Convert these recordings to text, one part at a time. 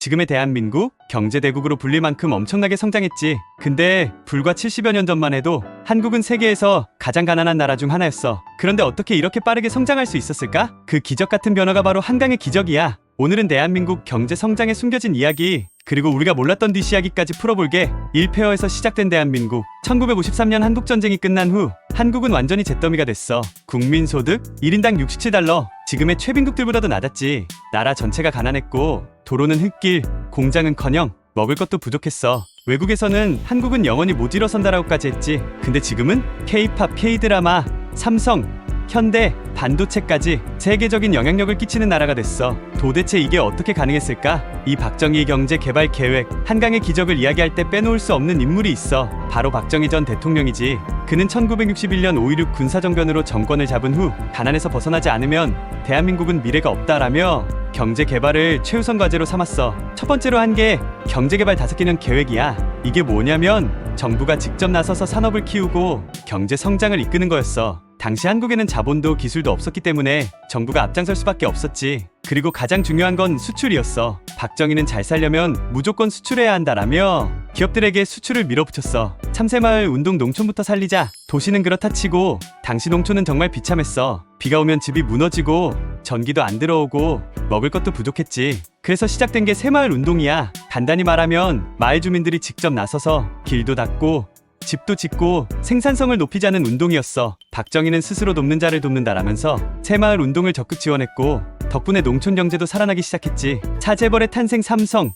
지금의 대한민국 경제대국으로 불릴 만큼 엄청나게 성장했지. 근데 불과 70여 년 전만 해도 한국은 세계에서 가장 가난한 나라 중 하나였어. 그런데 어떻게 이렇게 빠르게 성장할 수 있었을까? 그 기적 같은 변화가 바로 한강의 기적이야. 오늘은 대한민국 경제 성장에 숨겨진 이야기, 그리고 우리가 몰랐던 뒷이야기까지 풀어볼게. 1페어에서 시작된 대한민국. 1953년 한국전쟁이 끝난 후 한국은 완전히 잿더미가 됐어. 국민소득 1인당 67달러. 지금의 최빈국들보다도 낮았지. 나라 전체가 가난했고 도로는 흙길, 공장은커녕 먹을 것도 부족했어. 외국에서는 한국은 영원히 못 일어선다라고까지 했지. 근데 지금은 K-팝, K-드라마, 삼성, 현대, 반도체까지 세계적인 영향력을 끼치는 나라가 됐어. 도대체 이게 어떻게 가능했을까? 이 박정희 경제개발계획, 한강의 기적을 이야기할 때 빼놓을 수 없는 인물이 있어. 바로 박정희 전 대통령이지. 그는 1961년 5.16 군사정변으로 정권을 잡은 후 가난에서 벗어나지 않으면 대한민국은 미래가 없다라며 경제개발을 최우선 과제로 삼았어. 첫 번째로 한 게 경제개발 5개년 계획이야. 이게 뭐냐면 정부가 직접 나서서 산업을 키우고 경제 성장을 이끄는 거였어. 당시 한국에는 자본도 기술도 없었기 때문에 정부가 앞장설 수밖에 없었지. 그리고 가장 중요한 건 수출이었어. 박정희는 잘 살려면 무조건 수출해야 한다라며 기업들에게 수출을 밀어붙였어. 참새마을 운동, 농촌부터 살리자. 도시는 그렇다 치고 당시 농촌은 정말 비참했어. 비가 오면 집이 무너지고 전기도 안 들어오고 먹을 것도 부족했지. 그래서 시작된 게 새마을 운동이야. 간단히 말하면 마을 주민들이 직접 나서서 길도 닦고 집도 짓고 생산성을 높이자는 운동이었어. 박정희는 스스로 돕는 자를 돕는다라면서 새마을 운동을 적극 지원했고 덕분에 농촌 경제도 살아나기 시작했지. 차재벌의 탄생 삼성,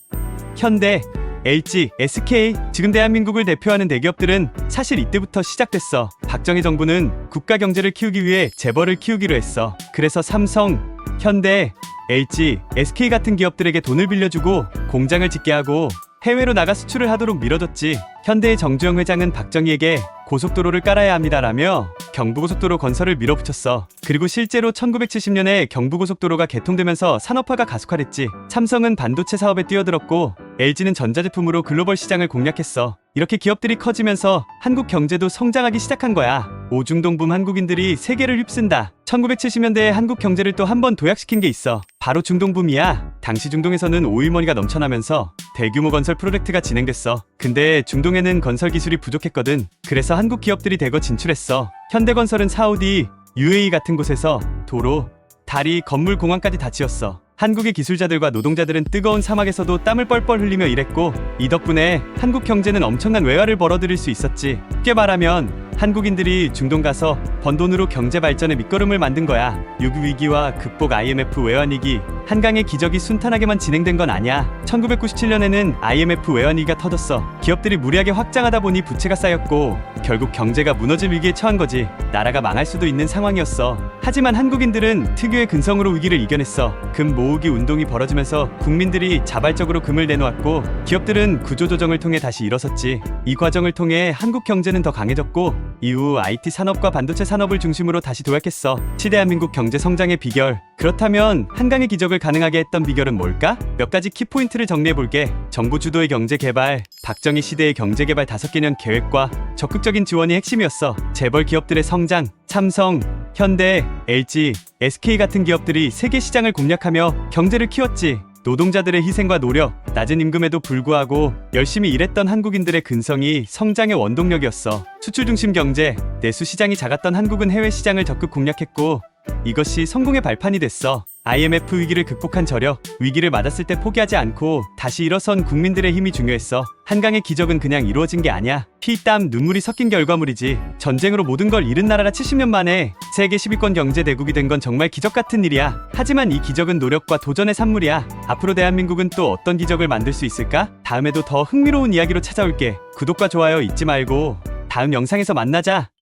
현대, LG, SK, 지금 대한민국을 대표하는 대기업들은 사실 이때부터 시작됐어. 박정희 정부는 국가 경제를 키우기 위해 재벌을 키우기로 했어. 그래서 삼성, 현대, LG, SK 같은 기업들에게 돈을 빌려주고 공장을 짓게 하고 해외로 나가 수출을 하도록 밀어줬지. 현대의 정주영 회장은 박정희에게 고속도로를 깔아야 합니다라며 경부고속도로 건설을 밀어붙였어. 그리고 실제로 1970년에 경부고속도로가 개통되면서 산업화가 가속화됐지. 삼성은 반도체 사업에 뛰어들었고 LG는 전자제품으로 글로벌 시장을 공략했어. 이렇게 기업들이 커지면서 한국 경제도 성장하기 시작한 거야. 오중동붐, 한국인들이 세계를 휩쓴다. 1970년대에 한국 경제를 또 한 번 도약시킨 게 있어. 바로 중동붐이야. 당시 중동에서는 오일머니가 넘쳐나면서 대규모 건설 프로젝트가 진행됐어. 근데 중동에는 건설 기술이 부족했거든. 그래서 한국 기업들이 대거 진출했어. 현대건설은 사우디, UAE 같은 곳에서 도로, 다리, 건물, 공항까지 다 지었어. 한국의 기술자들과 노동자들은 뜨거운 사막에서도 땀을 뻘뻘 흘리며 일했고 이 덕분에 한국 경제는 엄청난 외화를 벌어들일 수 있었지. 쉽게 말하면 한국인들이 중동 가서 번 돈으로 경제 발전의 밑거름을 만든 거야. 6.25 위기와 극복 IMF 외환위기, 한강의 기적이 순탄하게만 진행된 건 아니야. 1997년에는 IMF 외환위기가 터졌어. 기업들이 무리하게 확장하다 보니 부채가 쌓였고 결국 경제가 무너질 위기에 처한 거지. 나라가 망할 수도 있는 상황이었어. 하지만 한국인들은 특유의 근성으로 위기를 이겨냈어. 금 모으기 운동이 벌어지면서 국민들이 자발적으로 금을 내놓았고 기업들은 구조조정을 통해 다시 일어섰지. 이 과정을 통해 한국 경제는 더 강해졌고 이후 IT 산업과 반도체 산업을 중심으로 다시 도약했어. 대한민국 경제 성장의 비결. 그렇다면 한강의 기적을 가능하게 했던 비결은 뭘까? 몇 가지 키포인트를 정리해볼게. 정부 주도의 경제개발, 박정희 시대의 경제개발 5개년 계획과 적극적인 지원이 핵심이었어. 재벌 기업들의 성장, 삼성, 현대, LG, SK 같은 기업들이 세계 시장을 공략하며 경제를 키웠지. 노동자들의 희생과 노력, 낮은 임금에도 불구하고 열심히 일했던 한국인들의 근성이 성장의 원동력이었어. 수출 중심 경제, 내수 시장이 작았던 한국은 해외 시장을 적극 공략했고 이것이 성공의 발판이 됐어. IMF 위기를 극복한 저력, 위기를 맞았을 때 포기하지 않고 다시 일어선 국민들의 힘이 중요했어. 한강의 기적은 그냥 이루어진 게 아니야. 피, 땀, 눈물이 섞인 결과물이지. 전쟁으로 모든 걸 잃은 나라가 70년 만에 세계 10위권 경제 대국이 된 건 정말 기적 같은 일이야. 하지만 이 기적은 노력과 도전의 산물이야. 앞으로 대한민국은 또 어떤 기적을 만들 수 있을까? 다음에도 더 흥미로운 이야기로 찾아올게. 구독과 좋아요 잊지 말고 다음 영상에서 만나자.